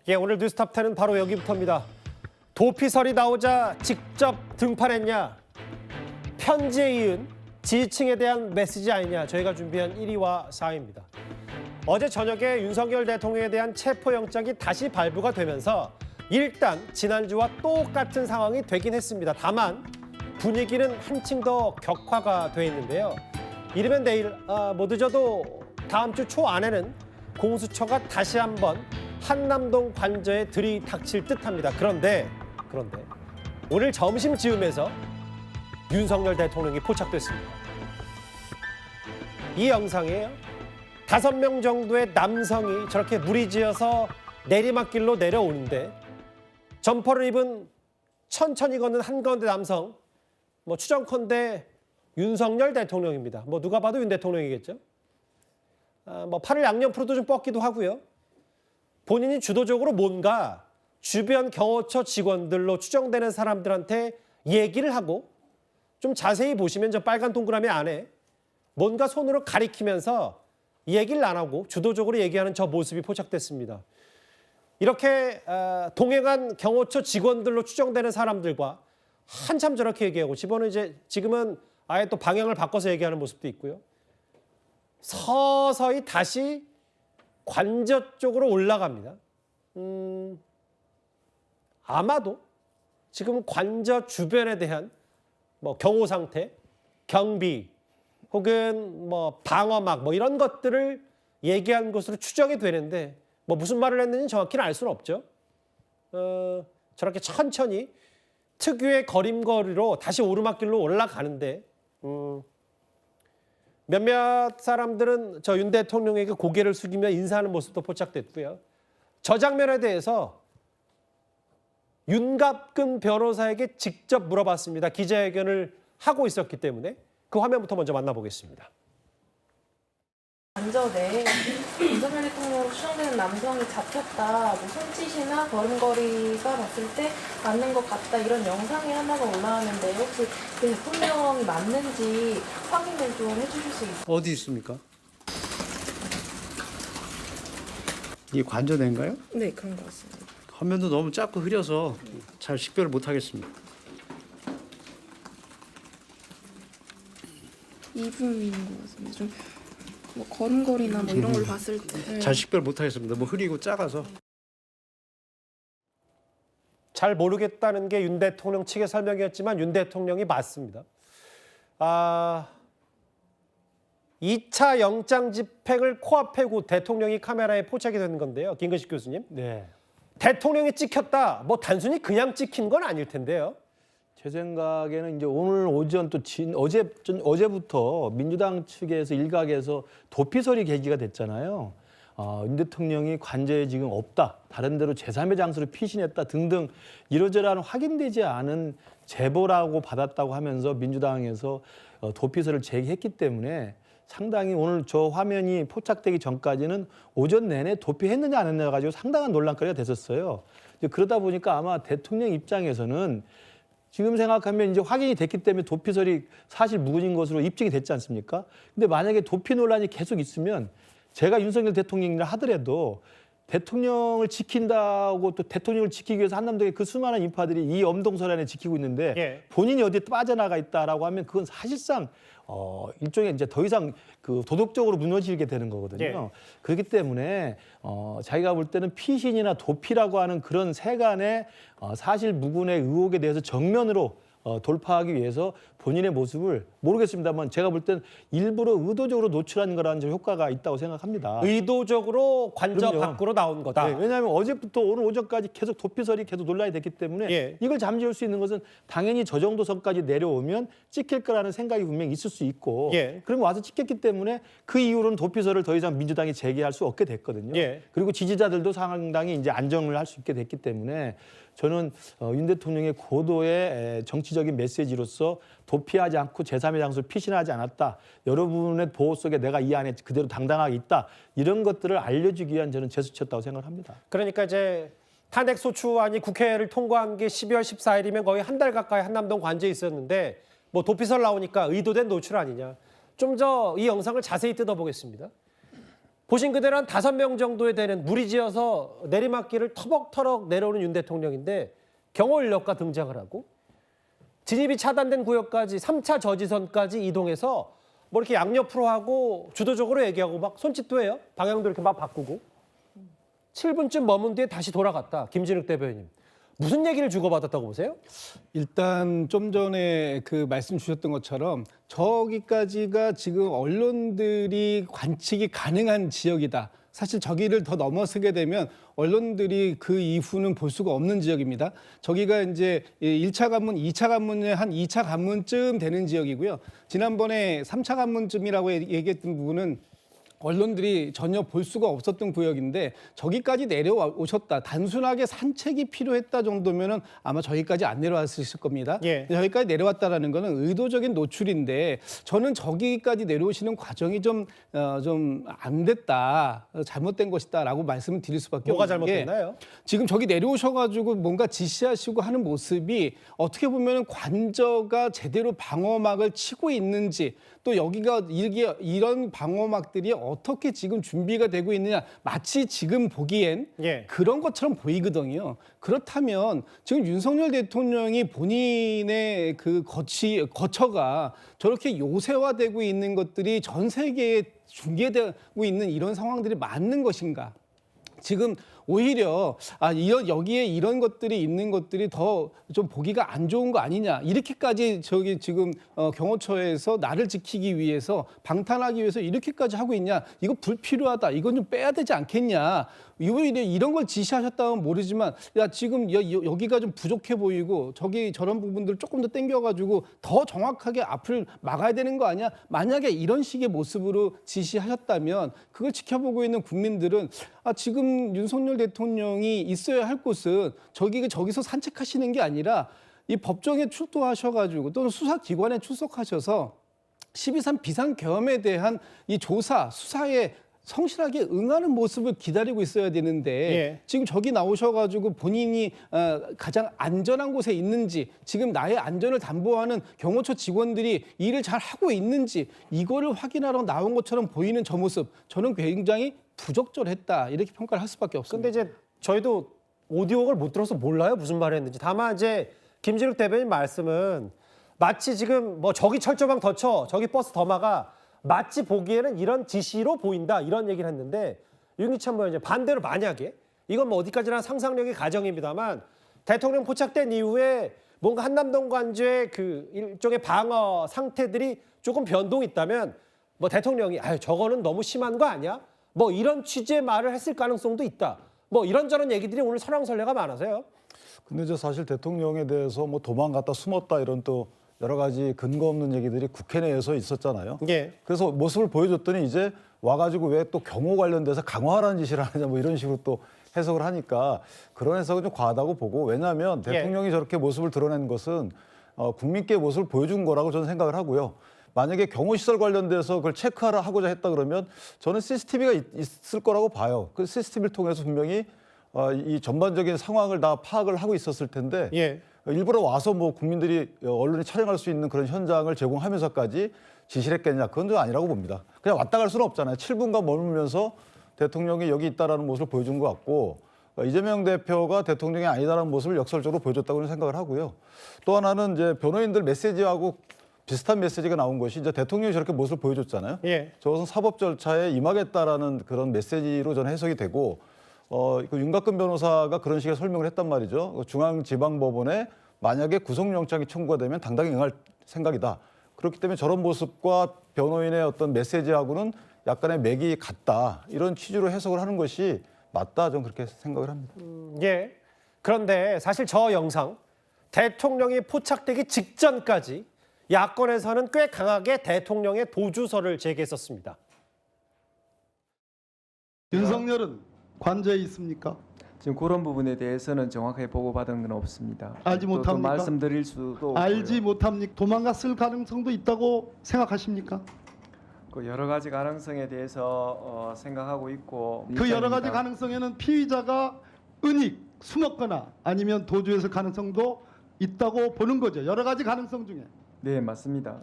예, 오늘 뉴스탑10은 바로 여기부터입니다. 도피설이 나오자 직접 등판했냐? 편지에 이은 지지층에 대한 메시지 아니냐? 저희가 준비한 1위와 4위입니다. 어제 저녁에 윤석열 대통령에 대한 체포영장이 다시 발부가 되면서 일단 지난주와 똑같은 상황이 되긴 했습니다. 다만 분위기는 한층 더 격화가 돼 있는데요. 이르면 내일, 뭐 늦어도 다음 주 초 안에는 공수처가 다시 한번 한남동 관저에 들이닥칠 듯합니다. 그런데 오늘 점심 즈음에서 윤석열 대통령이 포착됐습니다. 이 영상이에요. 5명 정도의 남성이 저렇게 무리지어서 내리막길로 내려오는데 점퍼를 입은 천천히 걷는 한가운데 남성, 뭐 추정컨대 윤석열 대통령입니다. 뭐 누가 봐도 윤 대통령이겠죠. 뭐 팔을 양옆으로도 좀 뻗기도 하고요. 본인이 주도적으로 뭔가 주변 경호처 직원들로 추정되는 사람들한테 얘기를 하고, 좀 자세히 보시면 저 빨간 동그라미 안에 뭔가 손으로 가리키면서 얘기를 안 하고 주도적으로 얘기하는 저 모습이 포착됐습니다. 이렇게 동행한 경호처 직원들로 추정되는 사람들과 한참 저렇게 얘기하고, 지금은 아예 또 방향을 바꿔서 얘기하는 모습도 있고요. 서서히 다시 관저 쪽으로 올라갑니다. 아마도 지금 관저 주변에 대한 뭐 경호 상태, 경비, 혹은 뭐 방어막 뭐 이런 것들을 얘기한 것으로 추정이 되는데, 뭐 무슨 말을 했는지 정확히는 알 수는 없죠. 저렇게 천천히 특유의 걸음걸이로 다시 오르막길로 올라가는데, 몇몇 사람들은 저 윤 대통령에게 고개를 숙이며 인사하는 모습도 포착됐고요. 저 장면에 대해서 윤갑근 변호사에게 직접 물어봤습니다. 기자회견을 하고 있었기 때문에 그 화면부터 먼저 만나보겠습니다. 관저 내에 윤석열 대통령으로 추정되는 남성이 잡혔다, 뭐 손짓이나 걸음걸이가 봤을 때 맞는 것 같다, 이런 영상이 하나가 올라왔는데 혹시 그 대통령이 맞는지 확인을 좀 해주실 수 있어요? 어디 있습니까? 이게 관저내인가요? 네, 그런 것 같습니다. 화면도 너무 작고 흐려서 잘 식별을 못 하겠습니다. 이분인 것 같습니다. 좀 뭐 걸음걸이나 뭐 이런 걸 봤을 때 잘 식별 못 하겠습니다. 너무 흐리고 작아서. 잘 모르겠다는 게 윤 대통령 측의 설명이었지만 윤 대통령이 맞습니다. 2차 영장 집행을 코앞에 고 대통령이 카메라에 포착이 되는 건데요. 김근식 교수님. 네. 대통령이 찍혔다. 뭐 단순히 그냥 찍힌 건 아닐 텐데요. 제 생각에는 이제 오늘 오전 또 어제부터 민주당 측에서 일각에서 도피설이 계기가 됐잖아요. 윤 대통령이 관저에 지금 없다, 다른 데로 제3의 장소로 피신했다 등등 이러저러한 확인되지 않은 제보라고 받았다고 하면서 민주당에서 도피설을 제기했기 때문에 상당히 오늘 저 화면이 포착되기 전까지는 오전 내내 도피했느냐 안 했느냐 가지고 상당한 논란거리가 됐었어요. 그러다 보니까 아마 대통령 입장에서는 지금 생각하면 이제 확인이 됐기 때문에 도피설이 사실 무근인 것으로 입증이 됐지 않습니까? 근데 만약에 도피 논란이 계속 있으면 제가 윤석열 대통령이라 하더라도 대통령을 지킨다고, 또 대통령을 지키기 위해서 한남동의 그 수많은 인파들이 이 엄동설 안에 지키고 있는데 예. 본인이 어디에 빠져나가 있다라고 하면 그건 사실상 일종의 이제 더 이상 그 도덕적으로 무너지게 되는 거거든요. 예. 그렇기 때문에 자기가 볼 때는 피신이나 도피라고 하는 그런 세간의 사실 무근의 의혹에 대해서 정면으로 돌파하기 위해서 본인의 모습을, 모르겠습니다만 제가 볼 땐 일부러 의도적으로 노출한 거라는 좀 효과가 있다고 생각합니다. 의도적으로 관저 그럼요. 밖으로 나온 거다. 네, 왜냐하면 어제부터 오늘 오전까지 계속 도피설이 계속 논란이 됐기 때문에 예. 이걸 잠재울 수 있는 것은 당연히 저 정도 선까지 내려오면 찍힐 거라는 생각이 분명히 있을 수 있고, 예. 그러면 와서 찍혔기 때문에 그 이후로는 도피설을 더 이상 민주당이 제기할 수 없게 됐거든요. 예. 그리고 지지자들도 상당히 이제 안정을 할 수 있게 됐기 때문에 저는 윤 대통령의 고도의 정치적인 메시지로서 도피하지 않고 제3의 장소를 피신하지 않았다, 여러분의 보호 속에 내가 이 안에 그대로 당당하게 있다, 이런 것들을 알려주기 위한 저는 제스처였다고 생각을 합니다. 그러니까 이제 탄핵소추안이 국회를 통과한 게 12월 14일이면 거의 한 달 가까이 한남동 관저에 있었는데, 뭐 도피설 나오니까 의도된 노출 아니냐. 좀 더 이 영상을 자세히 뜯어보겠습니다. 보신 그대로 한 5명 정도에 되는 무리지어서 내리막길을 터벅터벅 내려오는 윤 대통령인데 경호 인력과 등장을 하고 진입이 차단된 구역까지 3차 저지선까지 이동해서 뭐 이렇게 양옆으로 하고 주도적으로 얘기하고 막 손짓도 해요. 방향도 이렇게 막 바꾸고. 7분쯤 머문 뒤에 다시 돌아갔다. 김진욱 대변인. 무슨 얘기를 주고받았다고 보세요? 일단 좀 전에 그 말씀 주셨던 것처럼 저기까지가 지금 언론들이 관측이 가능한 지역이다. 사실 저기를 더 넘어서게 되면 언론들이 그 이후는 볼 수가 없는 지역입니다. 저기가 이제 1차 관문, 2차 관문의 한 2차 관문쯤 되는 지역이고요. 지난번에 3차 관문쯤이라고 얘기했던 부분은 언론들이 전혀 볼 수가 없었던 구역인데 저기까지 내려오셨다. 단순하게 산책이 필요했다 정도면은 아마 저기까지 안 내려왔을 겁니다. 예. 저기까지 내려왔다라는 거는 의도적인 노출인데 저는 저기까지 내려오시는 과정이 좀 안 됐다. 잘못된 것이다라고 말씀을 드릴 수밖에 뭐가 없는 게 잘못됐나요? 지금 저기 내려오셔가지고 뭔가 지시하시고 하는 모습이 어떻게 보면 관저가 제대로 방어막을 치고 있는지 또 여기가 이런 방어막들이 어떻게 지금 준비가 되고 있느냐 마치 지금 보기엔 예. 그런 것처럼 보이거든요. 그렇다면 지금 윤석열 대통령이 본인의 그 거처가 저렇게 요새화되고 있는 것들이 전 세계에 중계되고 있는 이런 상황들이 맞는 것인가? 지금 오히려 여기에 이런 것들이 있는 것들이 더 좀 보기가 안 좋은 거 아니냐 이렇게까지 저기 지금 경호처에서 나를 지키기 위해서 방탄하기 위해서 이렇게까지 하고 있냐 이거 불필요하다 이건 좀 빼야 되지 않겠냐 이런 걸 지시하셨다면 모르지만 야 지금 여기가 좀 부족해 보이고 저기 저런 부분들 조금 더 땡겨가지고 더 정확하게 앞을 막아야 되는 거 아니야 만약에 이런 식의 모습으로 지시하셨다면 그걸 지켜보고 있는 국민들은 지금 윤석열 대통령이 있어야 할 곳은 저기서 산책하시는 게 아니라 이 법정에 출두하셔가지고 또는 수사기관에 출석하셔서 12.3 비상계엄에 대한 이 조사, 수사에 성실하게 응하는 모습을 기다리고 있어야 되는데 예. 지금 저기 나오셔가지고 본인이 가장 안전한 곳에 있는지 지금 나의 안전을 담보하는 경호처 직원들이 일을 잘 하고 있는지 이거를 확인하러 나온 것처럼 보이는 저 모습 저는 굉장히 부적절했다 이렇게 평가를 할 수밖에 없습니다. 근데 이제 저희도 오디오를 못 들어서 몰라요. 무슨 말을 했는지. 다만 이제 김진욱 대변인 말씀은 마치 지금 뭐 저기 철조망 더 쳐, 저기 버스 더 막아 마치 보기에는 이런 지시로 보인다 이런 얘기를 했는데 윤기찬 의원 이제 반대로 만약에 이건 뭐 어디까지나 상상력의 가정입니다만 대통령 포착된 이후에 뭔가 한남동 관저의 그 일종의 방어 상태들이 조금 변동이 있다면 뭐 대통령이 저거는 너무 심한 거 아니야? 뭐 이런 취지의 말을 했을 가능성도 있다. 뭐 이런저런 얘기들이 오늘 설왕설래가 많아서요. 근데 저 사실 대통령에 대해서 뭐 도망갔다 숨었다 이런 또 여러 가지 근거 없는 얘기들이 국회 내에서 있었잖아요. 예. 그래서 모습을 보여줬더니 이제 와가지고 왜 또 경호 관련돼서 강화하라는 지시를 하느냐 뭐 이런 식으로 또 해석을 하니까 그런 해석은 좀 과하다고 보고 왜냐하면 대통령이 저렇게 모습을 드러낸 것은 국민께 모습을 보여준 거라고 저는 생각을 하고요. 만약에 경호시설 관련돼서 그걸 체크하라 하고자 했다 그러면 저는 CCTV가 있을 거라고 봐요. 그 CCTV를 통해서 분명히 이 전반적인 상황을 다 파악을 하고 있었을 텐데 예. 일부러 와서 뭐 국민들이 언론이 촬영할 수 있는 그런 현장을 제공하면서까지 지시를 했겠냐. 그건 좀 아니라고 봅니다. 그냥 왔다 갈 수는 없잖아요. 7분간 머물면서 대통령이 여기 있다라는 모습을 보여준 것 같고 이재명 대표가 대통령이 아니다라는 모습을 역설적으로 보여줬다고 생각을 하고요. 또 하나는 이제 변호인들 메시지하고 비슷한 메시지가 나온 것이 이제 대통령이 저렇게 모습을 보여줬잖아요. 예. 저것은 사법 절차에 임하겠다라는 그런 메시지로 저는 해석이 되고 그 윤곽근 변호사가 그런 식의 설명을 했단 말이죠. 중앙지방법원에 만약에 구속영장이 청구가 되면 당당히 응할 생각이다. 그렇기 때문에 저런 모습과 변호인의 어떤 메시지하고는 약간의 맥이 같다. 이런 취지로 해석을 하는 것이 맞다. 저는 그렇게 생각을 합니다. 예. 그런데 사실 저 영상 대통령이 포착되기 직전까지 야권에서는 꽤 강하게 대통령의 도주서를 제기했었습니다. 윤석열은 관저에 있습니까? 지금 그런 부분에 대해서는 정확하게 보고받은 건 없습니다. 알지 또 못합니까? 말씀드릴 수도 알지 없고요. 못합니까? 도망갔을 가능성도 있다고 생각하십니까? 그 여러 가지 가능성에 대해서 생각하고 있고 그 여러 가지 입장입니다. 가능성에는 피의자가 은닉, 숨었거나 아니면 도주했을 가능성도 있다고 보는 거죠. 여러 가지 가능성 중에. 네, 맞습니다.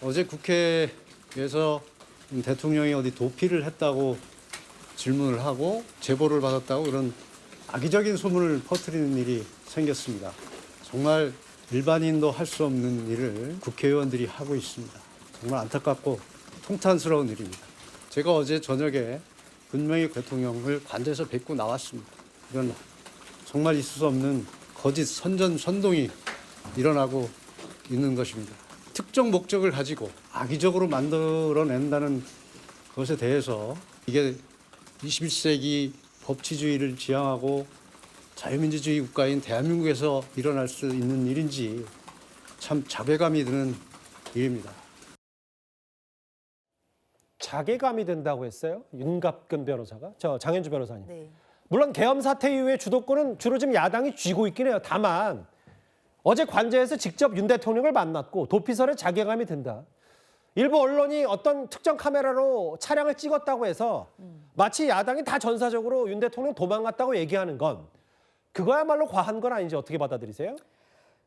어제 국회에서 대통령이 어디 도피를 했다고 질문을 하고 제보를 받았다고 그런 악의적인 소문을 퍼뜨리는 일이 생겼습니다. 정말 일반인도 할 수 없는 일을 국회의원들이 하고 있습니다. 정말 안타깝고 통탄스러운 일입니다. 제가 어제 저녁에 분명히 대통령을 관저에서 뵙고 나왔습니다. 이런 정말 있을 수 없는 거짓 선전선동이 일어나고 있는 것입니다. 특정 목적을 가지고 악의적으로 만들어낸다는 것에 대해서 이게 21세기 법치주의를 지향하고 자유민주주의 국가인 대한민국에서 일어날 수 있는 일인지 참 자괴감이 드는 일입니다. 자괴감이 든다고 했어요? 윤갑근 변호사가? 저 장현주 변호사님. 네. 물론 계엄 사태 이후에 주도권은 주로 지금 야당이 쥐고 있긴 해요. 다만 어제 관저에서 직접 윤 대통령을 만났고 도피설에 자괴감이 든다. 일부 언론이 어떤 특정 카메라로 차량을 찍었다고 해서 마치 야당이 다 전사적으로 윤 대통령 도망갔다고 얘기하는 건 그거야말로 과한 건 아닌지 어떻게 받아들이세요?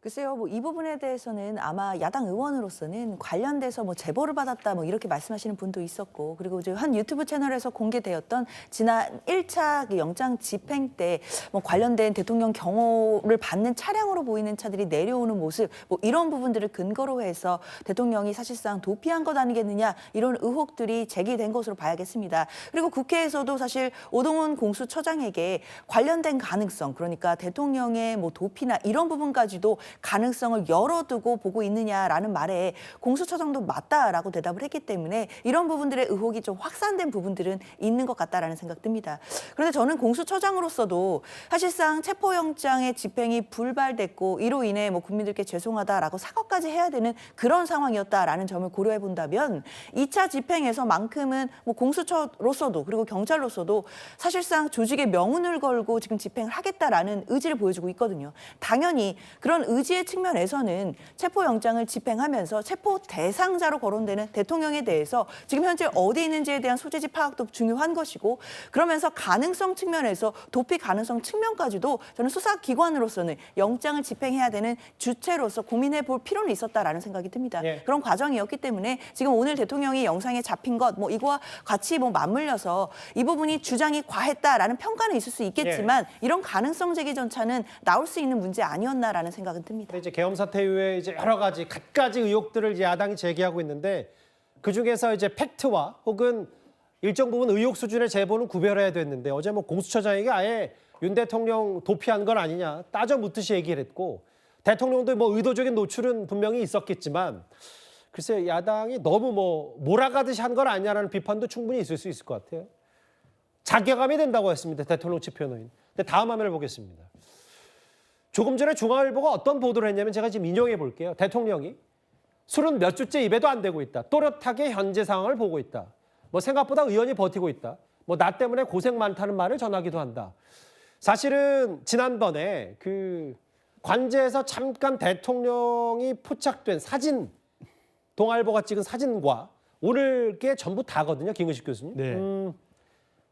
글쎄요, 뭐 이 부분에 대해서는 아마 야당 의원으로서는 관련돼서 뭐 제보를 받았다 뭐 이렇게 말씀하시는 분도 있었고, 그리고 이제 한 유튜브 채널에서 공개되었던 지난 1차 그 영장 집행 때 뭐 관련된 대통령 경호를 받는 차량으로 보이는 차들이 내려오는 모습, 뭐 이런 부분들을 근거로 해서 대통령이 사실상 도피한 것 아니겠느냐 이런 의혹들이 제기된 것으로 봐야겠습니다. 그리고 국회에서도 사실 오동훈 공수처장에게 관련된 가능성, 그러니까 대통령의 뭐 도피나 이런 부분까지도 가능성을 열어두고 보고 있느냐라는 말에 공수처장도 맞다라고 대답을 했기 때문에 이런 부분들의 의혹이 좀 확산된 부분들은 있는 것 같다라는 생각 듭니다. 그런데 저는 공수처장으로서도 사실상 체포영장의 집행이 불발됐고 이로 인해 뭐 국민들께 죄송하다라고 사과까지 해야 되는 그런 상황이었다라는 점을 고려해 본다면 2차 집행에서만큼은 뭐 공수처로서도 그리고 경찰로서도 사실상 조직의 명운을 걸고 지금 집행을 하겠다라는 의지를 보여주고 있거든요. 당연히 그런 의지의 측면에서는 체포영장을 집행하면서 체포 대상자로 거론되는 대통령에 대해서 지금 현재 어디 있는지에 대한 소재지 파악도 중요한 것이고, 그러면서 가능성 측면에서 도피 가능성 측면까지도 저는 수사기관으로서는 영장을 집행해야 되는 주체로서 고민해 볼 필요는 있었다라는 생각이 듭니다. 예. 그런 과정이었기 때문에 지금 오늘 대통령이 영상에 잡힌 것 뭐 이거와 같이 뭐 맞물려서 이 부분이 주장이 과했다라는 평가는 있을 수 있겠지만 이런 가능성 제기 전차는 나올 수 있는 문제 아니었나라는 생각은 듭니다. 근데 이제 계엄 사태 이후에 이제 여러 가지 갖가지 의혹들을 이제 야당이 제기하고 있는데 그 중에서 이제 팩트와 혹은 일정 부분 의혹 수준의 제보는 구별해야 됐는데 어제 뭐 공수처장에게 아예 윤 대통령 도피한 건 아니냐 따져 묻듯이 얘기를 했고, 대통령도 뭐 의도적인 노출은 분명히 있었겠지만 글쎄 야당이 너무 뭐 몰아가듯이 한 건 아니냐라는 비판도 충분히 있을 수 있을 것 같아요. 자괴감이 된다고 했습니다. 대통령 집행노인. 근데 다음 화면을 보겠습니다. 조금 전에 중앙일보가 어떤 보도를 했냐면 제가 지금 인용해 볼게요. 대통령이 술은 몇 주째 입에도 안 대고 있다. 또렷하게 현재 상황을 보고 있다. 뭐 생각보다 의원이 버티고 있다. 뭐 나 때문에 고생 많다는 말을 전하기도 한다. 사실은 지난번에 그 관제에서 잠깐 대통령이 포착된 사진, 동아일보가 찍은 사진과 오늘 게 전부 다거든요. 김은식 교수님. 네.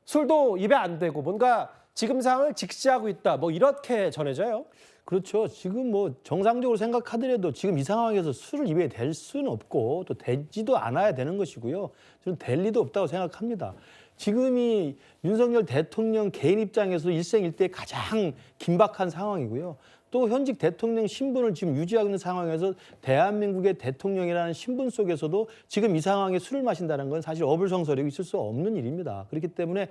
술도 입에 안 대고 뭔가 지금 상황을 직시하고 있다. 뭐 이렇게 전해져요. 그렇죠. 지금 뭐 정상적으로 생각하더라도 지금 이 상황에서 술을 입에 댈 수는 없고 또 대지도 않아야 되는 것이고요. 저는 댈 리도 없다고 생각합니다. 지금이 윤석열 대통령 개인 입장에서 일생일대 가장 긴박한 상황이고요. 또 현직 대통령 신분을 지금 유지하고 있는 상황에서 대한민국의 대통령이라는 신분 속에서도 지금 이 상황에 술을 마신다는 건 사실 어불성설이 있을 수 없는 일입니다. 그렇기 때문에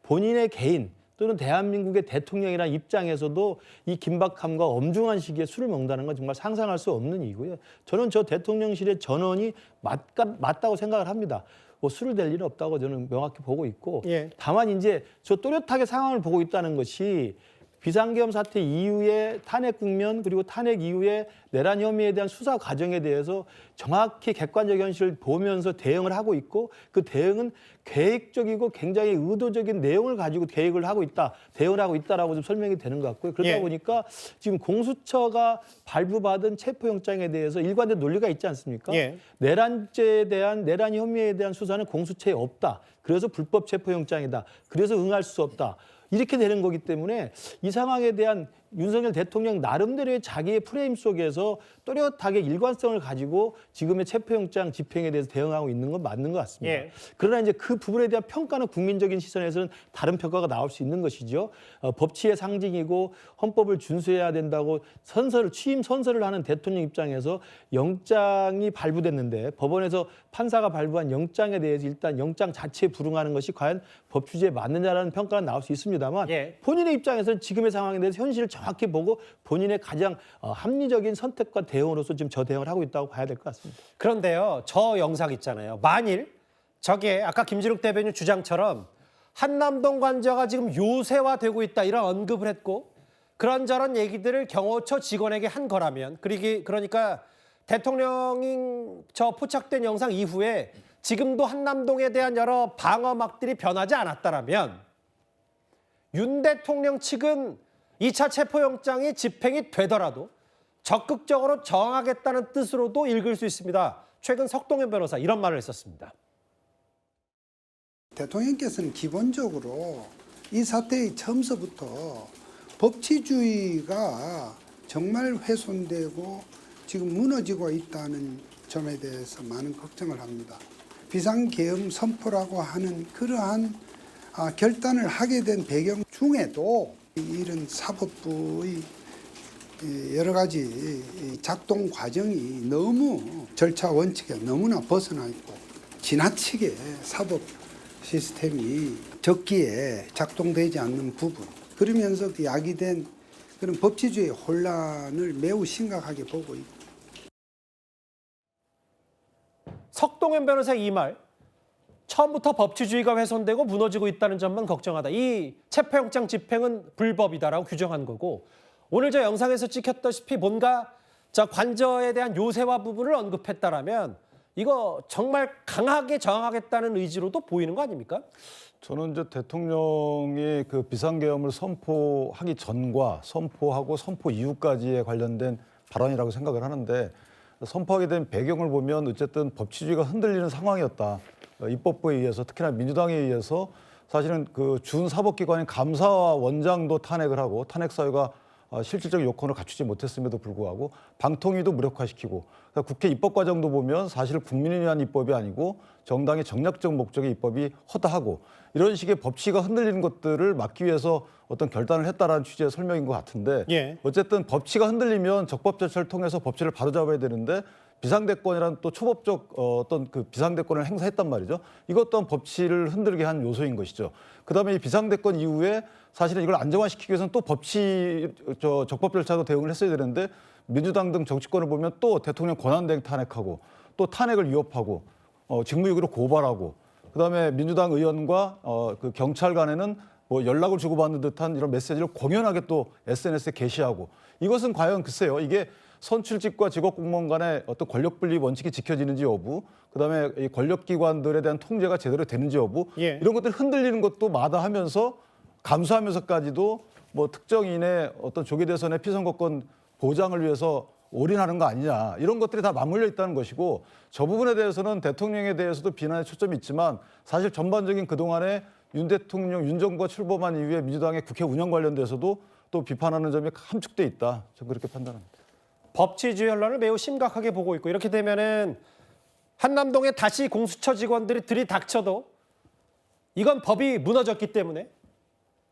본인의 개인 또는 대한민국의 대통령이라는 입장에서도 이 긴박함과 엄중한 시기에 술을 먹는다는 건 정말 상상할 수 없는 일이고요. 저는 저 대통령실의 전원이 맞다고 생각을 합니다. 뭐 술을 댈 일은 없다고 저는 명확히 보고 있고, 예. 다만 이제 저 또렷하게 상황을 보고 있다는 것이 비상계엄 사태 이후에 탄핵 국면 그리고 탄핵 이후에 내란 혐의에 대한 수사 과정에 대해서 정확히 객관적 현실을 보면서 대응을 하고 있고, 그 대응은 계획적이고 굉장히 의도적인 내용을 가지고 계획을 하고 있다, 대응을 하고 있다라고 좀 설명이 되는 것 같고요. 그러다 예. 보니까 지금 공수처가 발부받은 체포영장에 대해서 일관된 논리가 있지 않습니까? 예. 내란죄에 대한 내란 혐의에 대한 수사는 공수처에 없다. 그래서 불법 체포영장이다. 그래서 응할 수 없다. 이렇게 되는 거기 때문에 이 상황에 대한 윤석열 대통령 나름대로의 자기의 프레임 속에서 또렷하게 일관성을 가지고 지금의 체포영장 집행에 대해서 대응하고 있는 건 맞는 것 같습니다. 예. 그러나 이제 그 부분에 대한 평가는 국민적인 시선에서는 다른 평가가 나올 수 있는 것이죠. 법치의 상징이고 헌법을 준수해야 된다고 취임 선서를 하는 대통령 입장에서 영장이 발부됐는데 법원에서 판사가 발부한 영장에 대해서 일단 영장 자체에 불응하는 것이 과연 법 취지에 맞느냐라는 평가는 나올 수 있습니다만 예. 본인의 입장에서는 지금의 상황에 대해서 현실을 정확히 보고 본인의 가장 합리적인 선택과 대응으로서 지금 저 대응을 하고 있다고 봐야 될 것 같습니다. 그런데요, 저 영상 있잖아요. 만일 저게 아까 김진욱 대변인 주장처럼 한남동 관저가 지금 요새화되고 있다 이런 언급을 했고 그런저런 얘기들을 경호처 직원에게 한 거라면 그러니까 대통령이 저 포착된 영상 이후에 지금도 한남동에 대한 여러 방어막들이 변하지 않았다라면 윤 대통령 측은 2차 체포영장이 집행이 되더라도 적극적으로 저항하겠다는 뜻으로도 읽을 수 있습니다. 최근 석동현 변호사 이런 말을 했었습니다. 대통령께서는 기본적으로 이 사태의 처음서부터 법치주의가 정말 훼손되고 지금 무너지고 있다는 점에 대해서 많은 걱정을 합니다. 비상계엄 선포라고 하는 그러한 결단을 하게 된 배경 중에도 이런 사법부의 여러 가지 작동 과정이 너무 절차 원칙에 너무나 벗어나 있고 지나치게 사법 시스템이 적기에 작동되지 않는 부분, 그러면서 야기된 그런 법치주의 혼란을 매우 심각하게 보고 있고. 석동현 변호사의 이 말, 처음부터 법치주의가 훼손되고 무너지고 있다는 점만 걱정하다. 이 체포영장 집행은 불법이다라고 규정한 거고 오늘 저 영상에서 찍혔다시피 뭔가 저 관저에 대한 요새화 부분을 언급했다라면 이거 정말 강하게 저항하겠다는 의지로도 보이는 거 아닙니까? 저는 이제 대통령이 그 비상계엄을 선포하기 전과 선포하고 선포 이후까지에 관련된 발언이라고 생각을 하는데 선포하게 된 배경을 보면 어쨌든 법치주의가 흔들리는 상황이었다. 입법부에 의해서 특히나 민주당에 의해서 사실은 그 준사법기관인 감사와 원장도 탄핵을 하고 탄핵 사유가 실질적 요건을 갖추지 못했음에도 불구하고 방통위도 무력화시키고 그러니까 국회 입법 과정도 보면 사실 국민을 위한 입법이 아니고 정당의 정략적 목적의 입법이 허다하고 이런 식의 법치가 흔들리는 것들을 막기 위해서 어떤 결단을 했다라는 취지의 설명인 것 같은데 예. 어쨌든 법치가 흔들리면 적법 절차를 통해서 법치를 바로잡아야 되는데 비상대권이란 또 초법적 어떤 그 비상대권을 행사했단 말이죠. 이것 또한 법치를 흔들게 한 요소인 것이죠. 그다음에 이 비상대권 이후에 사실은 이걸 안정화시키기 위해서는 또 적법 절차도 대응을 했어야 되는데 민주당 등 정치권을 보면 또 대통령 권한대행 탄핵하고 또 탄핵을 위협하고 직무유기로 고발하고 그다음에 민주당 의원과 그 경찰 간에는 뭐 연락을 주고받는 듯한 이런 메시지를 공연하게 또 SNS에 게시하고 이것은 과연 글쎄요 이게 선출직과 직업공무원 간의 어떤 권력분리 원칙이 지켜지는지 여부, 그다음에 이 권력기관들에 대한 통제가 제대로 되는지 여부, 예. 이런 것들 흔들리는 것도 마다하면서 감수하면서까지도 뭐 특정인의 어떤 조기 대선의 피선거권 보장을 위해서 올인하는 거 아니냐 이런 것들이 다 맞물려 있다는 것이고 저 부분에 대해서는 대통령에 대해서도 비난의 초점이 있지만 사실 전반적인 그동안의 윤 대통령, 윤 정부가 출범한 이후에 민주당의 국회 운영 관련돼서도 또 비판하는 점이 함축돼 있다. 저는 그렇게 판단합니다. 법치주의 혼란을 매우 심각하게 보고 있고 이렇게 되면은 한남동에 다시 공수처 직원들이 들이닥쳐도 이건 법이 무너졌기 때문에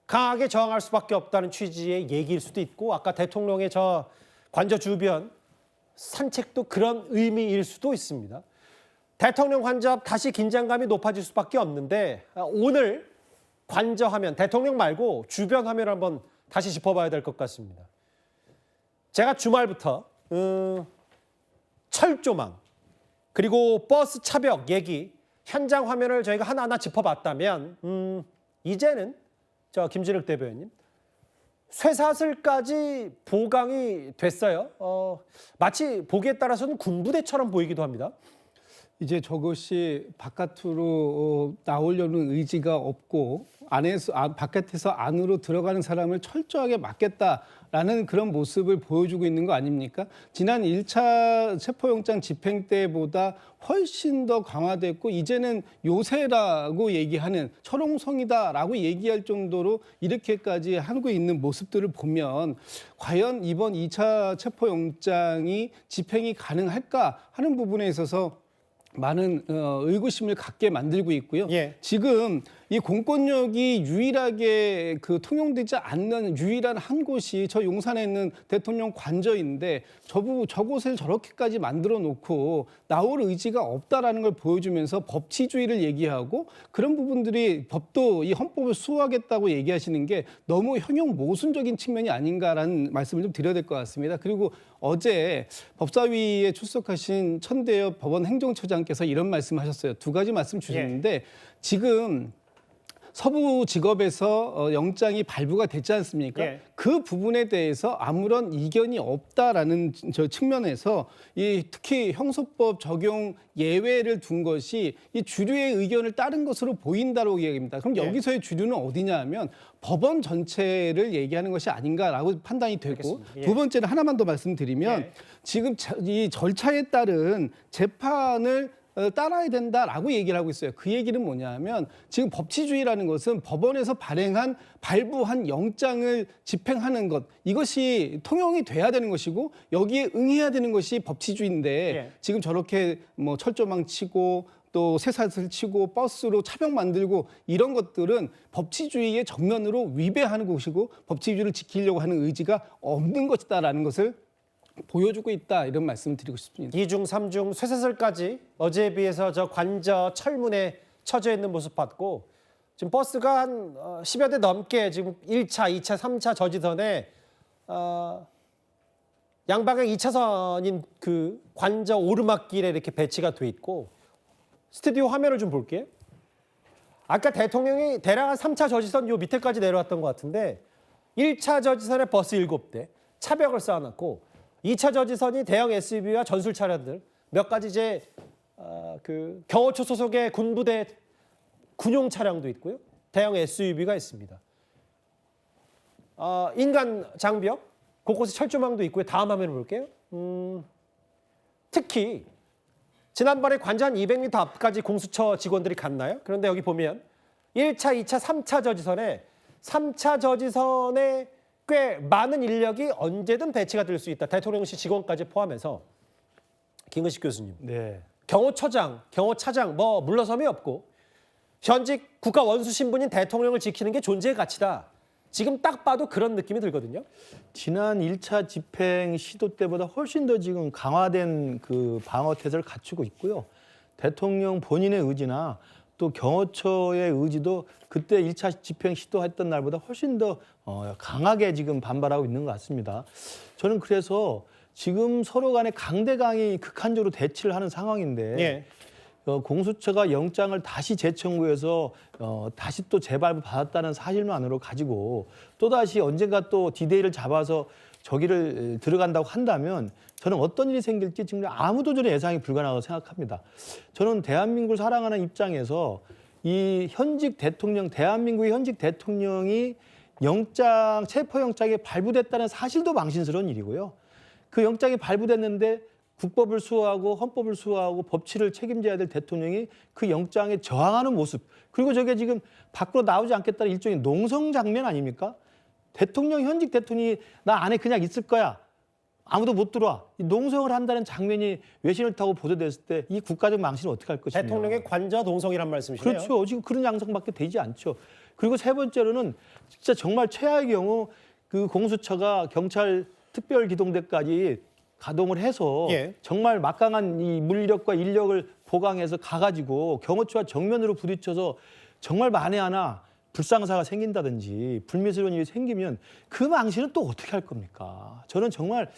강하게 저항할 수밖에 없다는 취지의 얘기일 수도 있고 아까 대통령의 저 관저 주변 산책도 그런 의미일 수도 있습니다. 대통령 관저 앞 다시 긴장감이 높아질 수밖에 없는데 오늘 관저 화면 대통령 말고 주변 화면을 한번 다시 짚어봐야 될 것 같습니다. 제가 주말부터 철조망 그리고 버스 차벽 얘기 현장 화면을 저희가 하나하나 짚어봤다면 이제는 저 김진욱 대변인 쇠사슬까지 보강이 됐어요. 마치 보기에 따라서는 군부대처럼 보이기도 합니다. 이제 저것이 바깥으로 나오려는 의지가 없고 바깥에서 안으로 들어가는 사람을 철저하게 막겠다라는 그런 모습을 보여주고 있는 거 아닙니까? 지난 1차 체포영장 집행 때보다 훨씬 더 강화됐고 이제는 요새라고 얘기하는 철옹성이다라고 얘기할 정도로 이렇게까지 하고 있는 모습들을 보면 과연 이번 2차 체포영장이 집행이 가능할까 하는 부분에 있어서 많은 의구심을 갖게 만들고 있고요. 예. 지금 이 공권력이 유일하게 통용되지 않는 유일한 한 곳이 저 용산에 있는 대통령 관저인데 저곳을 저렇게까지 만들어 놓고 나올 의지가 없다라는 걸 보여주면서 법치주의를 얘기하고 그런 부분들이 이 헌법을 수호하겠다고 얘기하시는 게 너무 형용 모순적인 측면이 아닌가라는 말씀을 좀 드려야 될 것 같습니다. 그리고 어제 법사위에 출석하신 천대엽 법원 행정처장께서 이런 말씀하셨어요. 두 가지 말씀 주셨는데 지금 서부지검에서 영장이 발부가 됐지 않습니까? 예. 그 부분에 대해서 아무런 이견이 없다라는 저 측면에서 특히 형소법 적용 예외를 둔 것이 이 주류의 의견을 따른 것으로 보인다고 얘기합니다. 그럼 여기서의 주류는 어디냐 하면 법원 전체를 얘기하는 것이 아닌가라고 판단이 되고 알겠습니다. 예. 두 번째는 하나만 더 말씀드리면 예. 지금 이 절차에 따른 재판을 따라야 된다라고 얘기를 하고 있어요. 그 얘기는 뭐냐면 지금 법치주의라는 것은 법원에서 발부한 영장을 집행하는 것 이것이 통용이 돼야 되는 것이고 여기에 응해야 되는 것이 법치주의인데 예. 지금 저렇게 철조망 치고 또 쇠사슬 치고 버스로 차벽 만들고 이런 것들은 법치주의의 정면으로 위배하는 것이고 법치주의를 지키려고 하는 의지가 없는 것이다라는 것을 보여주고 있다 이런 말씀을 드리고 싶습니다. 2중, 3중, 쇠사슬까지 어제에 비해서 저 관저 철문에 처져 있는 모습 봤고 지금 버스가 한 10여 대 넘게 지금 1차, 2차, 3차 저지선에 양방향 2차선인 그 관저 오르막길에 이렇게 배치가 돼 있고 스튜디오 화면을 좀 볼게요. 아까 대통령이 대략 한 3차 저지선 요 밑에까지 내려왔던 것 같은데 1차 저지선에 버스 7대 차벽을 쌓아놨고 2차 저지선이 대형 SUV와 전술 차량들 몇 가지 이제 그 경호처 소속의 군부대 군용 차량도 있고요. 대형 SUV가 있습니다. 인간 장벽 곳곳에 철조망도 있고요. 다음 화면을 볼게요. 특히 지난번에 관저 한 200m 앞까지 공수처 직원들이 갔나요? 그런데 여기 보면 1차, 2차, 3차 저지선에 꽤 많은 인력이 언제든 배치가 될 수 있다. 대통령실 직원까지 포함해서. 김은식 교수님. 네. 경호처장, 경호차장 뭐 물러섬이 없고 현직 국가 원수 신분인 대통령을 지키는 게 존재의 가치다. 지금 딱 봐도 그런 느낌이 들거든요. 지난 1차 집행 시도 때보다 훨씬 더 지금 강화된 그 방어 태세를 갖추고 있고요. 대통령 본인의 의지나 또 경호처의 의지도 그때 1차 집행 시도했던 날보다 훨씬 더 강하게 지금 반발하고 있는 것 같습니다. 저는 그래서 지금 서로 간에 강대강이 극한적으로 대치를 하는 상황인데 예. 공수처가 영장을 다시 재청구해서 다시 또 재발부 받았다는 사실만으로 가지고 또다시 언젠가 또 디데이를 잡아서 저기를 들어간다고 한다면 저는 어떤 일이 생길지 지금 아무도 저는 예상이 불가능하다고 생각합니다. 저는 대한민국을 사랑하는 입장에서 이 현직 대통령, 대한민국의 현직 대통령이 체포영장이 발부됐다는 사실도 망신스러운 일이고요. 그 영장이 발부됐는데 국법을 수호하고 헌법을 수호하고 법치를 책임져야 될 대통령이 그 영장에 저항하는 모습. 그리고 저게 지금 밖으로 나오지 않겠다는 일종의 농성 장면 아닙니까? 현직 대통령이 나 안에 그냥 있을 거야. 아무도 못 들어와. 이 농성을 한다는 장면이 외신을 타고 보도됐을 때 이 국가적 망신을 어떻게 할 것이냐. 대통령의 관저 농성이란 말씀이시네요. 그렇죠. 지금 그런 양상밖에 되지 않죠. 그리고 세 번째로는 진짜 정말 최악의 경우 그 공수처가 경찰 특별기동대까지 가동을 해서 예. 정말 막강한 이 물력과 인력을 보강해서 가가지고 경호처와 정면으로 부딪혀서 정말 만에 하나 불상사가 생긴다든지 불미스러운 일이 생기면 그 망신은 또 어떻게 할 겁니까? 저는 정말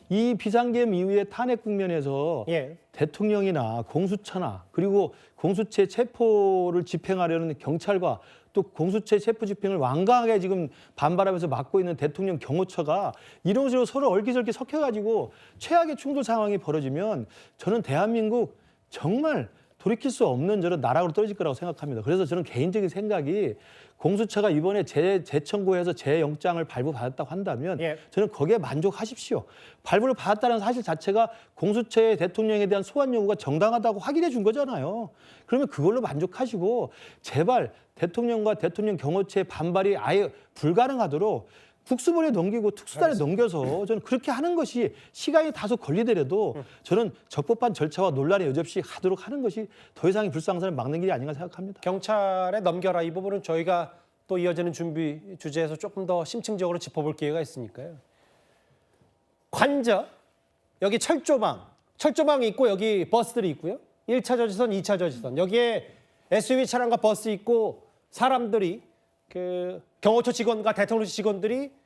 이 비상계엄 이후에 탄핵 국면에서 예. 대통령이나 공수처나 그리고 공수처 체포를 집행하려는 경찰과 또 공수처 체포 집행을 완강하게 지금 반발하면서 막고 있는 대통령 경호처가 이런 식으로 서로 얼기설기 섞여가지고 최악의 충돌 상황이 벌어지면 저는 대한민국 정말 돌이킬 수 없는 저런 나락으로 떨어질 거라고 생각합니다. 그래서 저는 개인적인 생각이 공수처가 이번에 재청구해서 재영장을 발부받았다고 한다면 예. 저는 거기에 만족하십시오. 발부를 받았다는 사실 자체가 공수처의 대통령에 대한 소환 요구가 정당하다고 확인해 준 거잖아요. 그러면 그걸로 만족하시고 제발 대통령과 대통령 경호처의 반발이 아예 불가능하도록 국수본에 넘기고 특수단에 넘겨서 저는 그렇게 하는 것이 시간이 다소 걸리더라도 저는 적법한 절차와 논란의 여지없이 하도록 하는 것이 더 이상의 불상사를 막는 길이 아닌가 생각합니다. 경찰에 넘겨라 이 부분은 저희가 또 이어지는 준비 주제에서 조금 더 심층적으로 짚어볼 기회가 있으니까요. 관저 여기 철조망이 있고 여기 버스들이 있고요. 1차 저지선, 2차 저지선 여기에 SUV 차량과 버스 있고 사람들이 그 경호처 직원과 대통령실 직원들이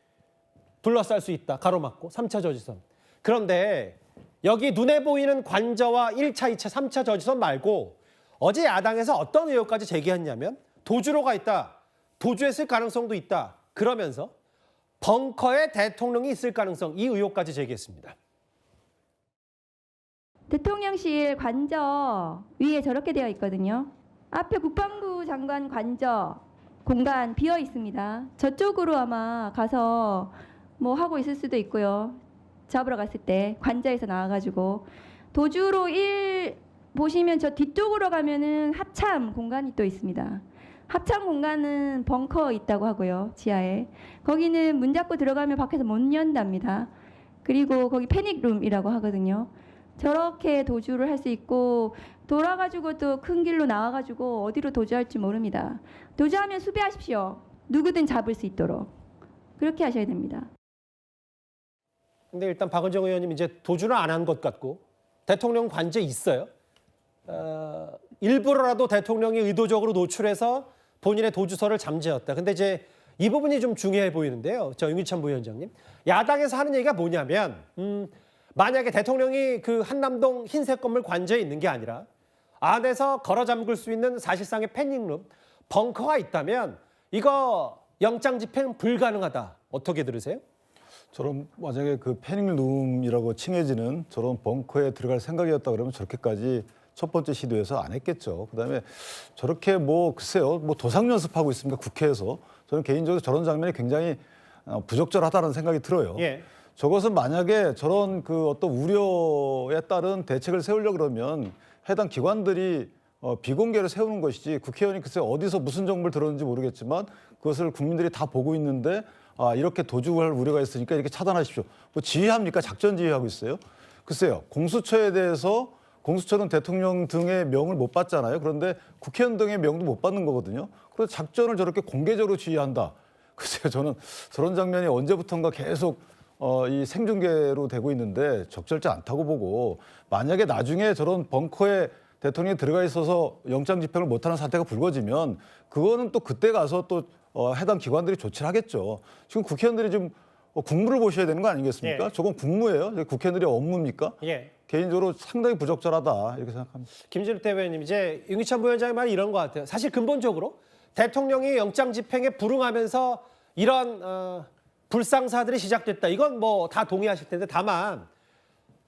둘러쌀 수 있다. 가로막고 3차 저지선. 그런데 여기 눈에 보이는 관저와 1차, 2차, 3차 저지선 말고 어제 야당에서 어떤 의혹까지 제기했냐면 도주로가 있다. 도주했을 가능성도 있다. 그러면서 벙커에 대통령이 있을 가능성 이 의혹까지 제기했습니다. 대통령실 관저 위에 저렇게 되어 있거든요. 앞에 국방부 장관 관저 공간 비어 있습니다. 저쪽으로 아마 가서 뭐 하고 있을 수도 있고요. 잡으러 갔을 때 관저에서 나와가지고 도주로 보시면 저 뒤쪽으로 가면은 합참 공간이 또 있습니다. 합참 공간은 벙커 있다고 하고요. 지하에. 거기는 문 닫고 들어가면 밖에서 못 연답니다. 그리고 거기 패닉룸이라고 하거든요. 저렇게 도주를 할 수 있고 돌아가지고 또 큰 길로 나와가지고 어디로 도주할지 모릅니다. 도주하면 수비하십시오. 누구든 잡을 수 있도록. 그렇게 하셔야 됩니다. 근데 일단 박은정 의원님 이제 도주는 안 한 것 같고 대통령 관저에 있어요. 일부러라도 대통령이 의도적으로 노출해서 본인의 도주서를 잠재웠다. 근데 이제 이 부분이 좀 중요해 보이는데요. 저 윤기찬 부위원장님. 야당에서 하는 얘기가 뭐냐면 만약에 대통령이 그 한남동 흰색 건물 관저에 있는 게 아니라 안에서 걸어 잠글 수 있는 사실상의 패닉룸, 벙커가 있다면 이거 영장 집행 불가능하다. 어떻게 들으세요? 저런 만약에 그 패닉룸이라고 칭해지는 저런 벙커에 들어갈 생각이었다 그러면 저렇게까지 첫 번째 시도에서 안 했겠죠. 그다음에 저렇게 뭐 글쎄요, 뭐 도상 연습하고 있습니까 국회에서? 저는 개인적으로 저런 장면이 굉장히 부적절하다는 생각이 들어요. 예. 저것은 만약에 저런 그 어떤 우려에 따른 대책을 세우려고 그러면 해당 기관들이 비공개로 세우는 것이지 국회의원이 글쎄 어디서 무슨 정보를 들었는지 모르겠지만 그것을 국민들이 다 보고 있는데 이렇게 도주할 우려가 있으니까 이렇게 차단하십시오. 뭐 지휘합니까? 작전 지휘하고 있어요? 글쎄요. 공수처에 대해서 공수처는 대통령 등의 명을 못 받잖아요. 그런데 국회의원 등의 명도 못 받는 거거든요. 그래서 작전을 저렇게 공개적으로 지휘한다. 글쎄요. 저는 저런 장면이 언제부턴가 계속 이 생중계로 되고 있는데 적절치 않다고 보고 만약에 나중에 저런 벙커에 대통령이 들어가 있어서 영장 집행을 못하는 사태가 불거지면 그거는 또 그때 가서 또 해당 기관들이 조치를 하겠죠. 지금 국회의원들이 좀 국무를 보셔야 되는 거 아니겠습니까? 예. 저건 국무예요. 국회의원들의 업무입니까? 예. 개인적으로 상당히 부적절하다 이렇게 생각합니다. 김진욱 대변인님 이제 윤기찬 부위원장의 말이 이런 것 같아요. 사실 근본적으로 대통령이 영장 집행에 불응하면서 이런 불상사들이 시작됐다. 이건 뭐 다 동의하실 텐데 다만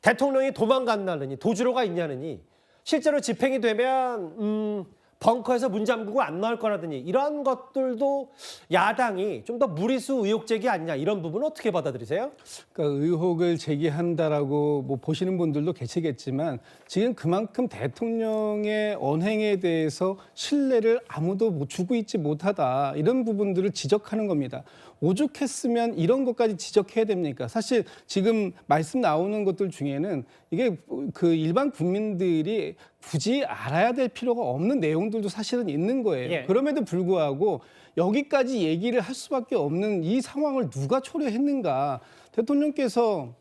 대통령이 도망갔나느니 도주로가 있냐느니 실제로 집행이 되면 벙커에서 문 잠그고 안 나올 거라더니 이런 것들도 야당이 좀 더 무리수 의혹 제기 아니냐 이런 부분은 어떻게 받아들이세요? 그러니까 의혹을 제기한다라고 뭐 보시는 분들도 계시겠지만 지금 그만큼 대통령의 언행에 대해서 신뢰를 아무도 못 주고 있지 못하다 이런 부분들을 지적하는 겁니다. 오죽했으면 이런 것까지 지적해야 됩니까? 사실 지금 말씀 나오는 것들 중에는 이게 그 일반 국민들이 굳이 알아야 될 필요가 없는 내용들도 사실은 있는 거예요. 예. 그럼에도 불구하고 여기까지 얘기를 할 수밖에 없는 이 상황을 누가 초래했는가? 대통령께서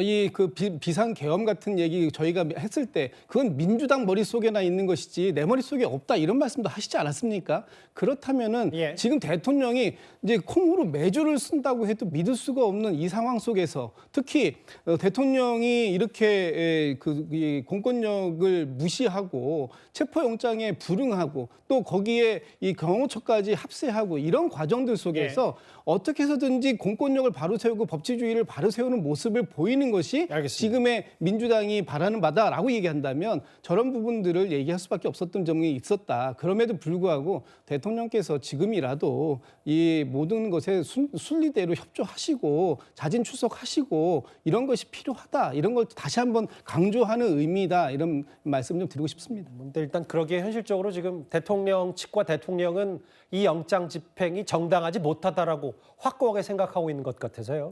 이 그 비상 계엄 같은 얘기 저희가 했을 때 그건 민주당 머릿속에나 있는 것이지 내 머릿속에 없다 이런 말씀도 하시지 않았습니까? 그렇다면은 예. 지금 대통령이 이제 콩으로 매주를 쓴다고 해도 믿을 수가 없는 이 상황 속에서 특히 대통령이 이렇게 이 공권력을 무시하고 체포영장에 불응하고 또 거기에 이 경호처까지 합세하고 이런 과정들 속에서 어떻게 해서든지 공권력을 바로 세우고 법치주의를 바로 세우는 모습을 보이는 하는 것이 알겠습니다. 지금의 민주당이 바라는 바다라고 얘기한다면 저런 부분들을 얘기할 수밖에 없었던 점이 있었다. 그럼에도 불구하고 대통령께서 지금이라도 이 모든 것에 순리대로 협조하시고 자진 출석하시고 이런 것이 필요하다. 이런 걸 다시 한번 강조하는 의미다. 이런 말씀 좀 드리고 싶습니다. 근데 일단 그러기에 현실적으로 지금 대통령 측과 대통령은 이 영장 집행이 정당하지 못하다라고 확고하게 생각하고 있는 것 같아서요.